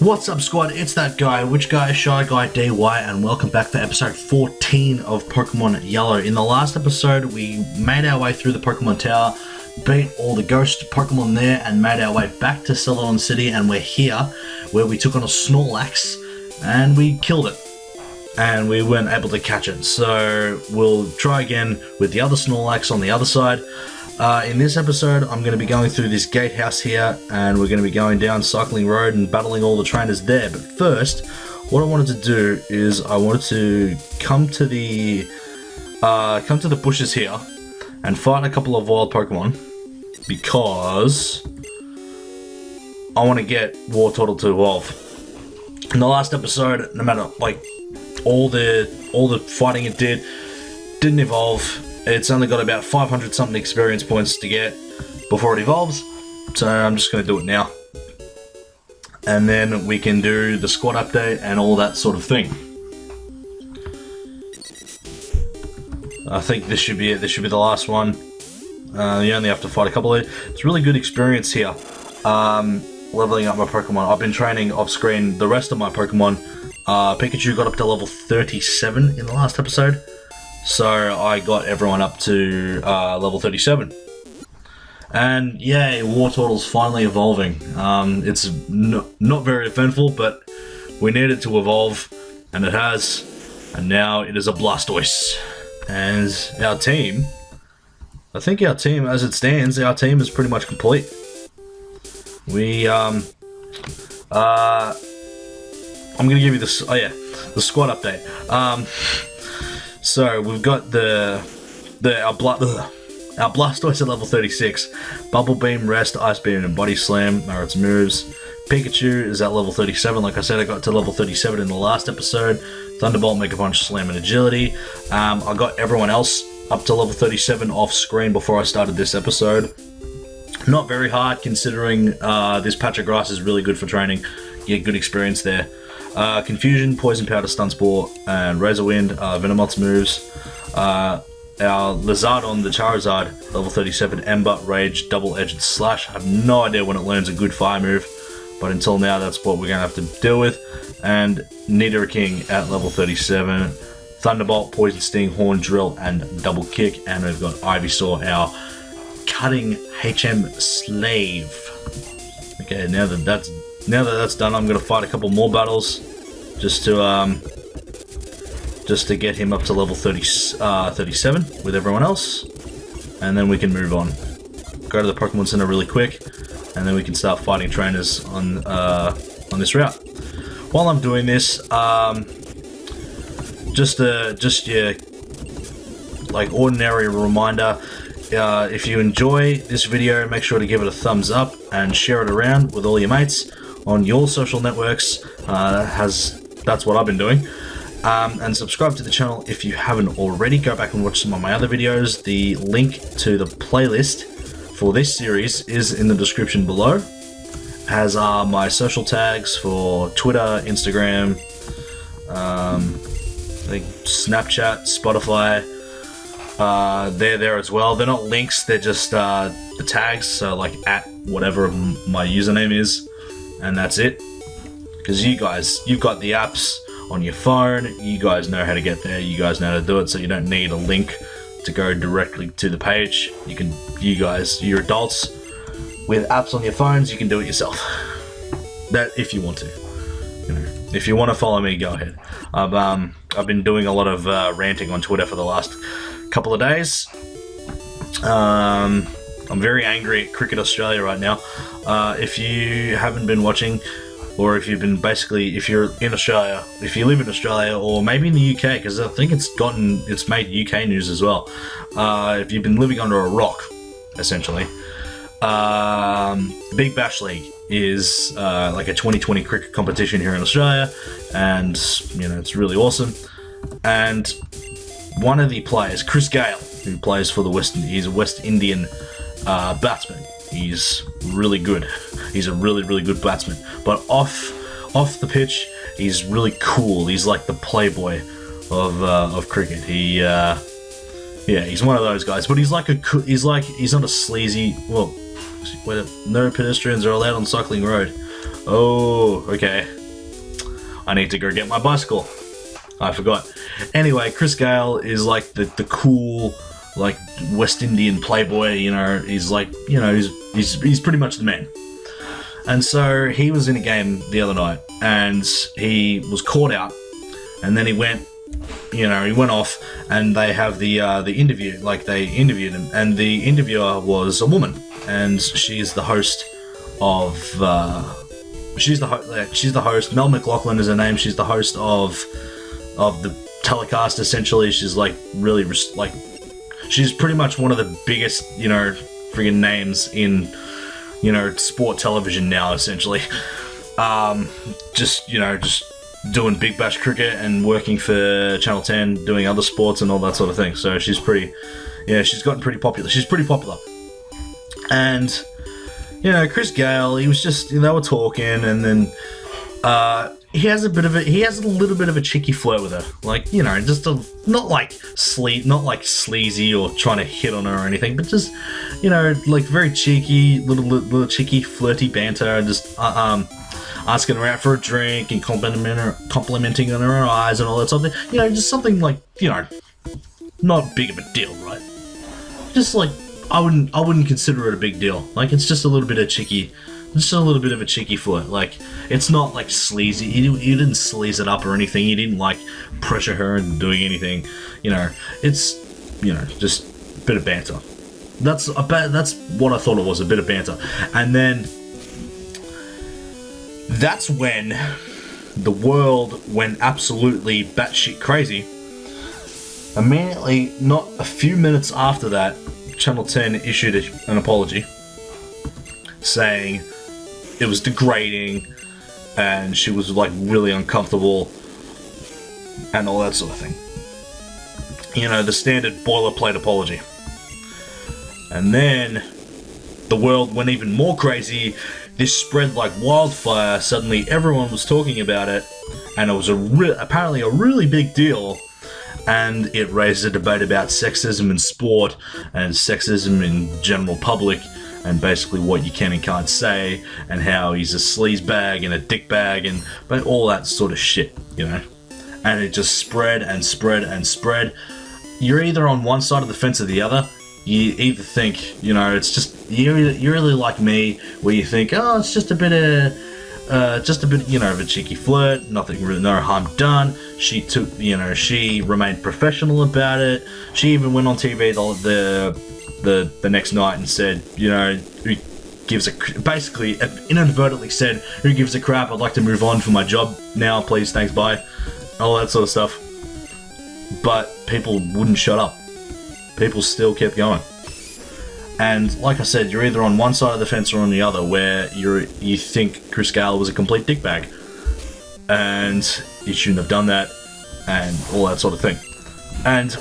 What's up, squad? It's that guy, Which Guy, Shy Guy DY, and welcome back to episode 14 of Pokemon Yellow. In the last episode, we made our way through the Pokemon Tower, beat all the ghost Pokemon there, and made our way back to Celadon City, and we're here, where we took on a Snorlax, and we killed it. And we weren't able to catch it, so we'll try again with the other Snorlax on the other side. In this episode, I'm going to be going through this gatehouse here, and we're going to be going down Cycling Road and battling all the trainers there. But first, what I wanted to do is I wanted to come to the bushes here and fight a couple of wild Pokemon, because I want to get Wartortle to evolve. In the last episode, no matter all the fighting it didn't evolve. It's only got about 500 something experience points to get before it evolves, so I'm just going to do it now. And then we can do the squad update and all that sort of thing. I think this should be it. This should be the last one. You only have to fight a couple of... It's really good experience here. Leveling up my Pokemon. I've been training off screen the rest of my Pokemon. Pikachu got up to level 37 in the last episode. So I got everyone up to level 37. And yay, Wartortle's finally evolving. It's not very eventful, but we need it to evolve, and it has. And now it is a Blastoise. And our team, I think our team, as it stands, our team is pretty much complete. We, I'm gonna give you this, the squad update. So we've got our Blastoise at level 36. Bubble Beam, Rest, Ice Beam, and Body Slam are its moves. Pikachu is at level 37. Like I said, I got to level 37 in the last episode. Thunderbolt, Mega Punch, Slam, and Agility. I got everyone else up to level 37 off screen before I started this episode. Not very hard, considering this patch of grass is really good for training. You get good experience there. Confusion, Poison Powder, Stun Spore, and Razor Wind are Venomoth's moves. Our Lizardon, the Charizard, level 37, Ember, Rage, Double-Edged Slash. I have no idea when it learns a good fire move, but until now that's what we're going to have to deal with. And Nidoking at level 37, Thunderbolt, Poison Sting, Horn Drill, and Double Kick. And we've got Ivysaur, our cutting HM slave. Okay, now that that's done, I'm gonna fight a couple more battles just to get him up to level 37 with everyone else, and then we can move on. Go to the Pokemon Center really quick, and then we can start fighting trainers on this route. While I'm doing this, just your ordinary reminder. If you enjoy this video, make sure to give it a thumbs up and share it around with all your mates on your social networks. That's what I've been doing. And subscribe to the channel if you haven't already. Go back and watch some of my other videos. The link to the playlist for this series is in the description below, as are my social tags for Twitter, Instagram, I think Snapchat, Spotify. They're there as well. They're not links, they're just the tags, so like at whatever my username is, and that's it. Because you guys, you've got the apps on your phone, you guys know how to get there, you guys know how to do it, so you don't need a link to go directly to the page. You're adults with apps on your phones, you can do it yourself. That if you want to. If you want to follow me, go ahead. I've been doing a lot of ranting on Twitter for the last couple of days. I'm very angry at Cricket Australia right now. If you haven't been watching, or if you're in Australia, if you live in Australia, or maybe in the UK, because I think it's made UK news as well. If you've been living under a rock, essentially, Big Bash League is like a 2020 cricket competition here in Australia, and it's really awesome. And one of the players, Chris Gale, who plays for he's a West Indian batsman. He's really good. He's a really, really good batsman. But off the pitch, he's really cool. He's like the playboy of cricket. He's one of those guys. But he's not a sleazy. Well, where no pedestrians are allowed on Cycling Road. Oh, okay. I need to go get my bicycle. I forgot. Anyway, Chris Gale is like the cool, like West Indian playboy. You know, he's like, you know, he's pretty much the man. And so he was in a game the other night, and he was caught out, and then he went. You know, he went off, and they have the interview. Like, they interviewed him, and the interviewer was a woman, and she's the host of. She's the host. Mel McLaughlin is her name. She's the host of the telecast. Essentially, she's like really like. She's pretty much one of the biggest, you know, friggin' names in, you know, sport television now. Essentially, just doing Big Bash cricket and working for Channel 10, doing other sports and all that sort of thing. So she's pretty, yeah, she's gotten pretty popular. She's pretty popular. And, you know, Chris Gale, he was just, they were talking, and then he has a little bit of a cheeky flirt with her. Like, you know, just not like sleazy or trying to hit on her or anything, but just, you know, like very cheeky, little cheeky, flirty banter, and just, asking her out for a drink and complimenting on her eyes and all that sort of thing. You know, just something like, you know, not big of a deal, right? Just like, I wouldn't consider it a big deal. Like, it's just a little bit of a cheeky flirt. Like, it's not like sleazy. He didn't sleaze it up or anything. He didn't like pressure her into doing anything. You know, it's, you know, just a bit of banter. That's what I thought it was, a bit of banter. And then that's when the world went absolutely batshit crazy. Immediately, not a few minutes after that, Channel 10 issued an apology saying it was degrading and she was like really uncomfortable and all that sort of thing. You know, the standard boilerplate apology. And then the world went even more crazy. This spread like wildfire. Suddenly everyone was talking about it, and it was apparently a really big deal, and it raised a debate about sexism in sport and sexism in general public, and basically what you can and can't say, and how he's a sleazebag and a dickbag and but all that sort of shit, you know. And it just spread and spread and spread. You're either on one side of the fence or the other. You either think, you know, it's just you're really like me, where you think, oh, it's just a bit, you know, of a cheeky flirt, nothing really, no harm done. She remained professional about it. She even went on TV the next night and said, you know, basically inadvertently said, who gives a crap? I'd like to move on for my job now, please, thanks, bye, all that sort of stuff. But people wouldn't shut up. People still kept going. And like I said, you're either on one side of the fence or on the other, where you think Chris Gale was a complete dickbag and he shouldn't have done that and all that sort of thing. And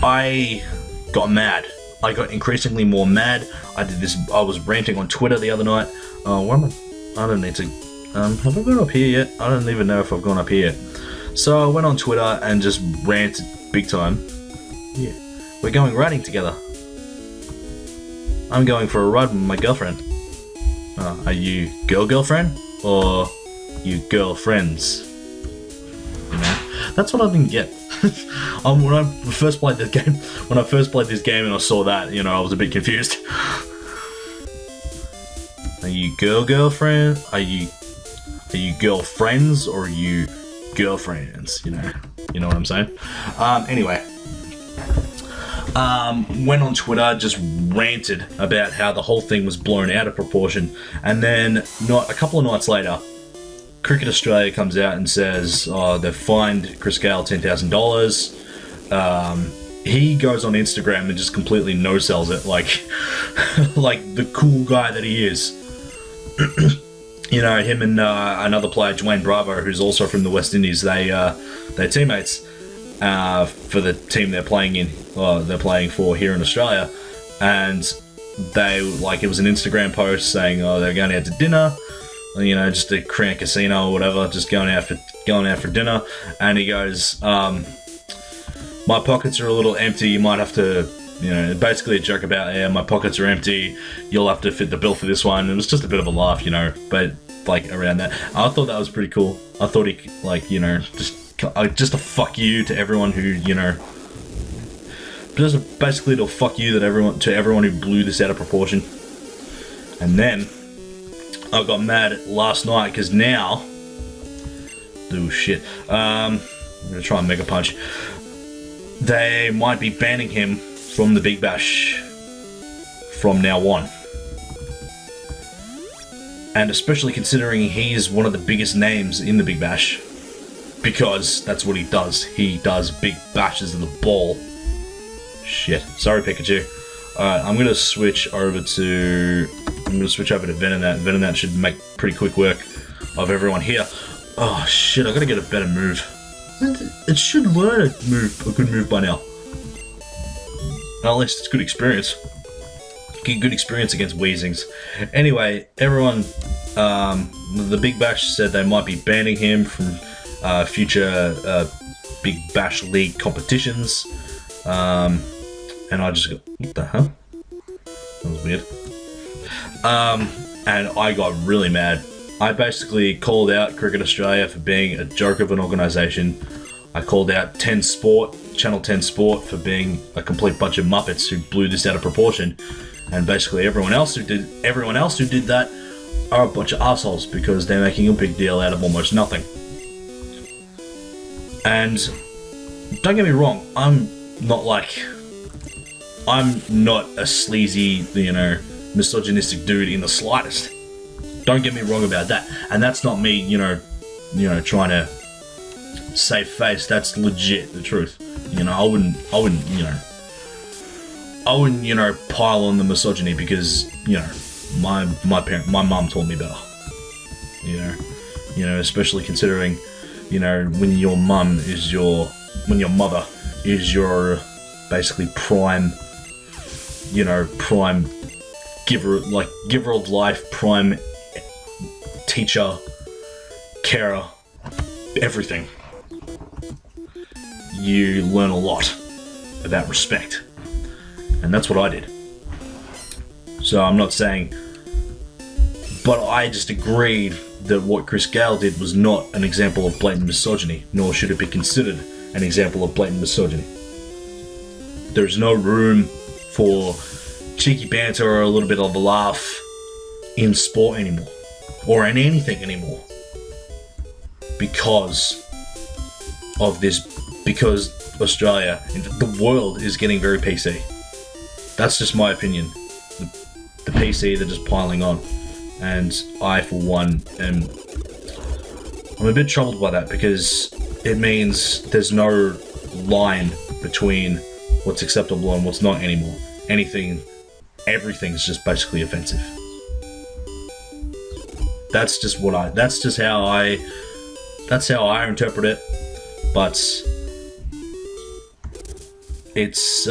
I got mad. I got increasingly more mad. I was ranting on Twitter the other night. Where am I? I don't need to. Have I gone up here yet? I don't even know if I've gone up here yet. So I went on Twitter and just ranted big time. Yeah, we're going riding together. I'm going for a ride with my girlfriend. Are you girlfriend or you girlfriends? You know, that's what I didn't get. When I first played this game, and I saw that, you know, I was a bit confused. Are you girlfriend? Are you girlfriends or are you girlfriends? You know what I'm saying? Anyway, went on Twitter, just ranted about how the whole thing was blown out of proportion, and then a couple of nights later, Cricket Australia comes out and says, they've fined Chris Gale $10,000. He goes on Instagram and just completely no-sells it, like the cool guy that he is. You know, him and another player, Dwayne Bravo, who's also from the West Indies, they're teammates for the team they're playing in, they're playing for here in Australia, and it was an Instagram post saying, they're going out to dinner, you know, just a Crown Casino or whatever, just going out for dinner, and he goes, my pockets are a little empty, you might have to You know, basically a joke about, yeah, my pockets are empty, you'll have to fit the bill for this one. It was just a bit of a laugh, you know, but like around that. I thought that was pretty cool. I thought he, like, you know, just a fuck you to everyone who, you know, just basically to fuck you to everyone who blew this out of proportion. And then I got mad last night because now, oh shit, I'm gonna try and Mega Punch. They might be banning him from the Big Bash from now on. And especially considering he's one of the biggest names in the Big Bash, because that's what he does. He does big bashes of the ball. Shit. Sorry, Pikachu. Alright, I'm gonna switch over to Venonat. Venonat should make pretty quick work of everyone here. Oh shit, I gotta get a better move. It should learn a good move by now. At least it's good experience. Get good experience against Weezings. Anyway, everyone, the Big Bash said they might be banning him from future Big Bash League competitions. And I just got, what the hell? That was weird. And I got really mad. I basically called out Cricket Australia for being a joke of an organisation. I called out Channel 10 Sport for being a complete bunch of muppets who blew this out of proportion. And basically everyone else who did that are a bunch of assholes because they're making a big deal out of almost nothing. And don't get me wrong, I'm not a sleazy, you know, misogynistic dude in the slightest. Don't get me wrong about that. And that's not me, you know, trying to save face. That's legit the truth. You know, I wouldn't, you know, pile on the misogyny because, you know, my mum taught me better. You know, especially considering, you know, when your mother is your basically prime giver of life, prime teacher, carer, everything. You learn a lot about respect. And that's what I did. So I'm not saying, but I just agreed that what Chris Gale did was not an example of blatant misogyny, nor should it be considered an example of blatant misogyny. There's no room for cheeky banter or a little bit of a laugh in sport anymore, or in anything anymore, because of this, because Australia, the world is getting very PC. That's just my opinion. The PC, they're just piling on. And I, for one, I'm a bit troubled by that because it means there's no line between what's acceptable and what's not anymore. Everything's just basically offensive. That's how I interpret it. But it's,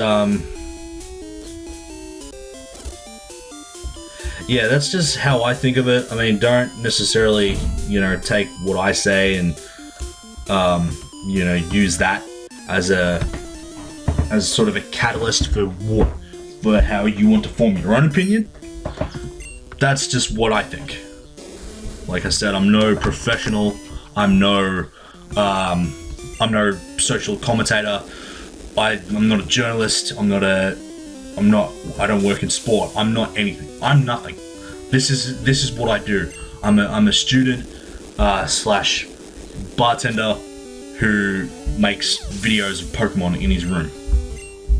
yeah, that's just how I think of it. I mean, don't necessarily, you know, take what I say and, you know, use that as sort of a catalyst for how you want to form your own opinion. That's just what I think. Like I said, I'm no professional. I'm no social commentator. I'm not a journalist. I don't work in sport. I'm not anything. I'm nothing. This is what I do. I'm a student slash bartender who makes videos of Pokemon in his room.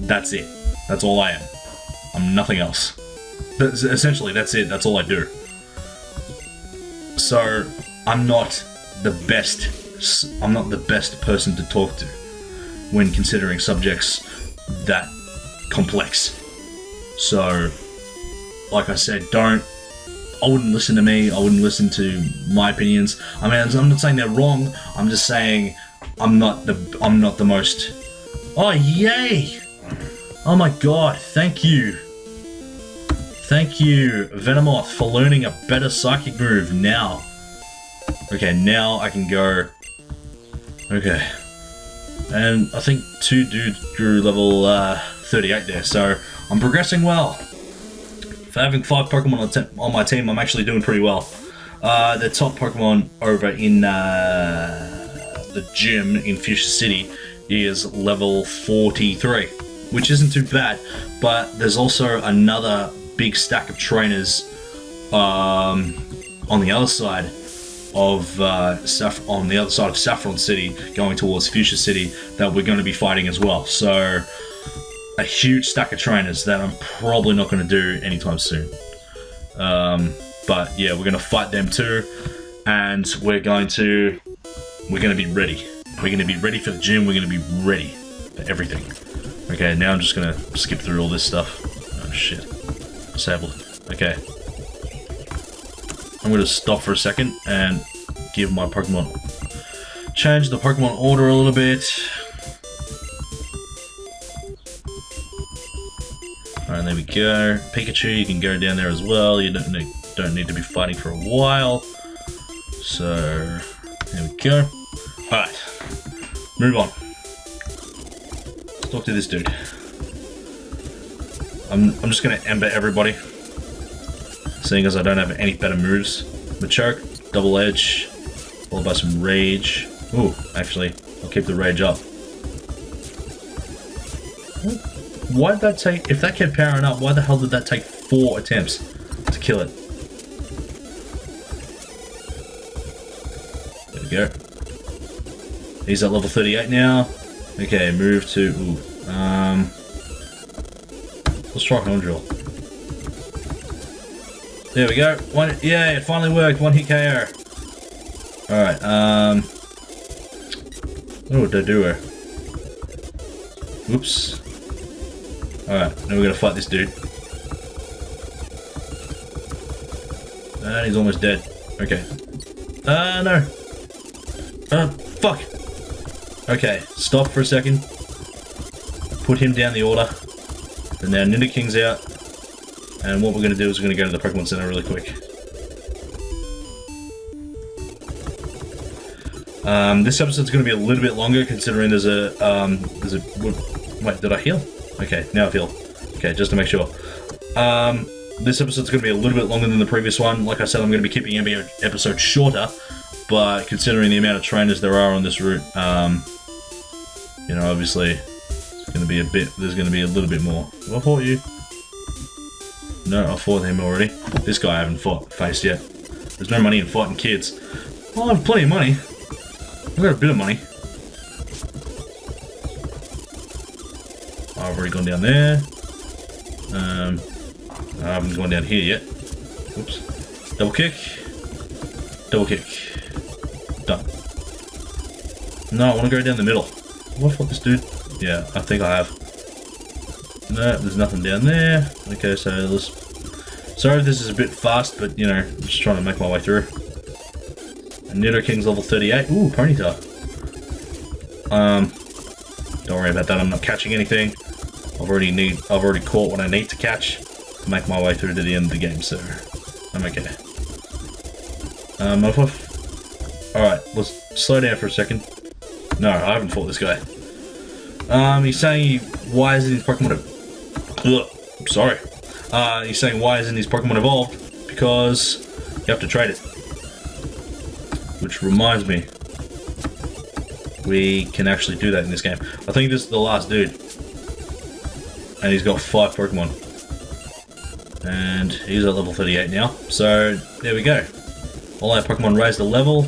That's it. That's all I am. I'm nothing else. Essentially, that's it. That's all I do. So I'm not the best person to talk to when considering subjects that complex. So, like I said, I wouldn't listen to me. I wouldn't listen to my opinions. I mean, I'm not saying they're wrong. I'm just saying I'm not the most. Oh yay! Oh my god! Thank you, Venomoth, for learning a better psychic move now. Okay, now I can go. Okay. And I think 2 dudes grew level 38 there, so I'm progressing well. For having 5 Pokemon on my team, I'm actually doing pretty well. The top Pokemon over in the gym in Fuchsia City is level 43, which isn't too bad, but there's also another big stack of trainers on the other side of Saffron City, going towards Fuchsia City, that we're going to be fighting as well. So a huge stack of trainers that I'm probably not going to do anytime soon. But yeah, we're going to fight them too, and we're going to be ready. We're going to be ready for the gym. We're going to be ready for everything. Okay, now I'm just going to skip through all this stuff. Oh shit. Disabled. Okay. I'm going to stop for a second and give my Pokemon... change the Pokemon order a little bit. Alright, there we go. Pikachu, you can go down there as well. You don't need to be fighting for a while. So, there we go. Alright, move on. Let's talk to this dude. I'm just going to Ember everybody, seeing as I don't have any better moves. Machoke, Double Edge, followed by some Rage. Ooh, actually, I'll keep the Rage up. Why'd that take... if that kept powering up, why the hell did that take 4 attempts to kill it? There we go. He's at level 38 now. Okay, move to... ooh, let's try Horn Drill. There we go. Yeah, it finally worked. 1-hit KO. Alright, oh, Doduo. Whoops. Alright, now we're gonna fight this dude. And he's almost dead. Okay. No. Fuck. Okay, stop for a second. Put him down the order. And now Nidaking's out. And what we're going to do is we're going to go to the Pokemon Center really quick. This episode's going to be a little bit longer, considering there's a... wait, did I heal? Okay, now I've healed. Okay, just to make sure. This episode's going to be a little bit longer than the previous one. Like I said, I'm going to be keeping every episode shorter, but considering the amount of trainers there are on this route, you know, obviously, it's going to be there's going to be a little bit more. Have I fought you? No, I fought him already. This guy I haven't faced yet. There's no money in fighting kids. Well, I have plenty of money. I've got a bit of money. I've already gone down there. I haven't gone down here yet. Oops. Double kick. Double kick. Done. No, I want to go down the middle. Have I fought this dude? Yeah, I think I have. No, there's nothing down there. Okay, so let's... sorry if this is a bit fast, but, you know, I'm just trying to make my way through. And Nidoking's level 38. Ooh, Ponyta. Don't worry about that, I'm not catching anything. I've already caught what I need to catch to make my way through to the end of the game, so I'm okay. Alright, let's slow down for a second. No, I haven't fought this guy. He's saying why isn't his Pokemon... sorry. He's saying why isn't his Pokemon evolved? Because you have to trade it. Which reminds me, we can actually do that in this game. I think this is the last dude. And he's got 5 Pokemon. And he's at level 38 now. So, there we go. All our Pokemon raised a level.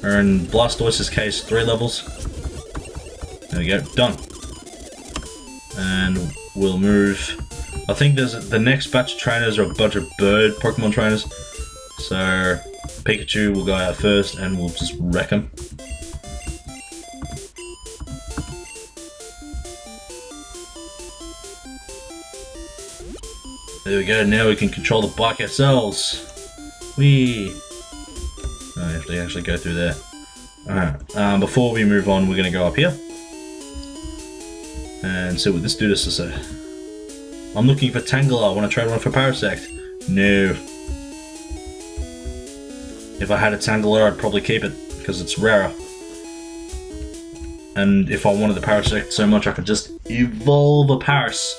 Or in Blastoise's case, 3 levels. There we go, done. And we'll move... I think there's the next batch of trainers are a bunch of bird Pokemon trainers. So, Pikachu will go out first and we'll just wreck him. There we go, now we can control the bike ourselves. Whee! Oh, I have to actually go through there. Alright, before we move on, we're going to go up here. And see what this dude has to say. I'm looking for Tangela, I want to trade one for Parasect. No. If I had a Tangela, I'd probably keep it, because it's rarer. And if I wanted the Parasect so much, I could just Evolve a Paris.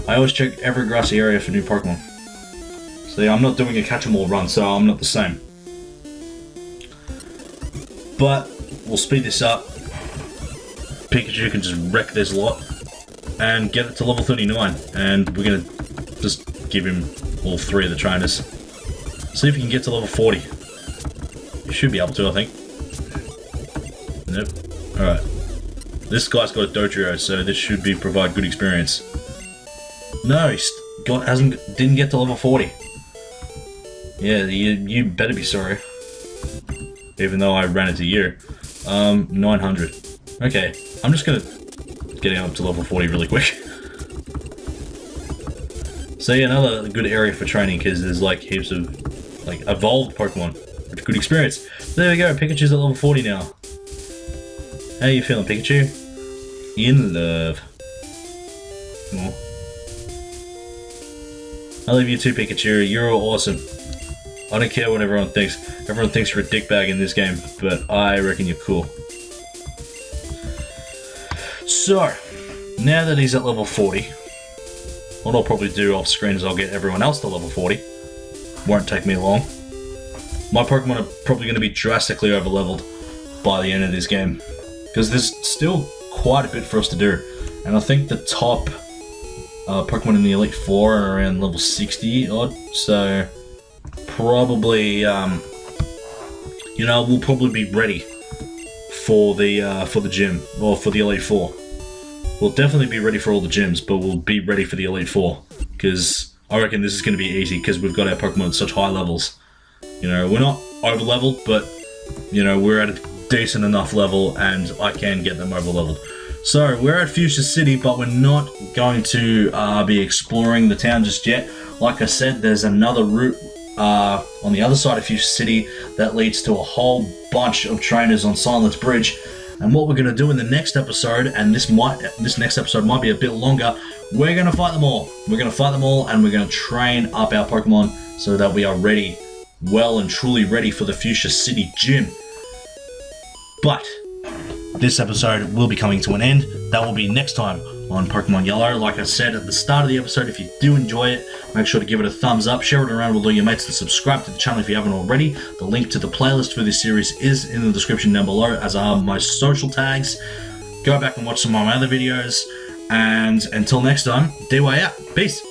I always check every grassy area for new Pokemon. So yeah, I'm not doing a catch-em-all run, so I'm not the same. But we'll speed this up. Pikachu can just wreck this lot and get it to level 39. And we're gonna just give him all 3 of the trainers. See if he can get to level 40. You should be able to, I think. Nope. Alright. This guy's got a Dojo, so this should provide good experience. No, he didn't get to level 40. Yeah, you better be sorry. Even though I ran into you. 900. Okay, I'm just gonna get him up to level 40 really quick. So yeah, another good area for training because there's like heaps of like evolved Pokemon with good experience. So there we go, Pikachu's at level 40 now. How you feeling, Pikachu? In love. Oh. I love you too, Pikachu. You're awesome. I don't care what everyone thinks. Everyone thinks you're a dickbag in this game, but I reckon you're cool. So, now that he's at level 40, what I'll probably do off screen is I'll get everyone else to level 40. Won't take me long. My Pokemon are probably going to be drastically over leveled by the end of this game, because there's still quite a bit for us to do. And I think the top Pokemon in the Elite Four are around level 60 odd, so probably, you know, we'll probably be ready for the gym, or for the Elite Four. We'll definitely be ready for all the gyms, but we'll be ready for the Elite Four, because I reckon this is going to be easy, because we've got our Pokemon at such high levels. You know, we're not over leveled, but, you know, we're at a decent enough level, and I can get them over leveled. So, we're at Fuchsia City, but we're not going to be exploring the town just yet. Like I said, there's another route on the other side of Fuchsia City that leads to a whole bunch of trainers on Silence Bridge. And what we're going to do in the next episode, and this next episode might be a bit longer, we're going to fight them all. We're going to fight them all, and we're going to train up our Pokemon so that we are ready, well and truly ready for the Fuchsia City gym. But this episode will be coming to an end. That will be next time on Pokemon Yellow. Like I said at the start of the episode, if you do enjoy it, make sure to give it a thumbs up, share it around with all your mates, and subscribe to the channel if you haven't already. The link to the playlist for this series is in the description down below, as are my social tags. Go back and watch some of my other videos, and until next time, DYNE out. Peace!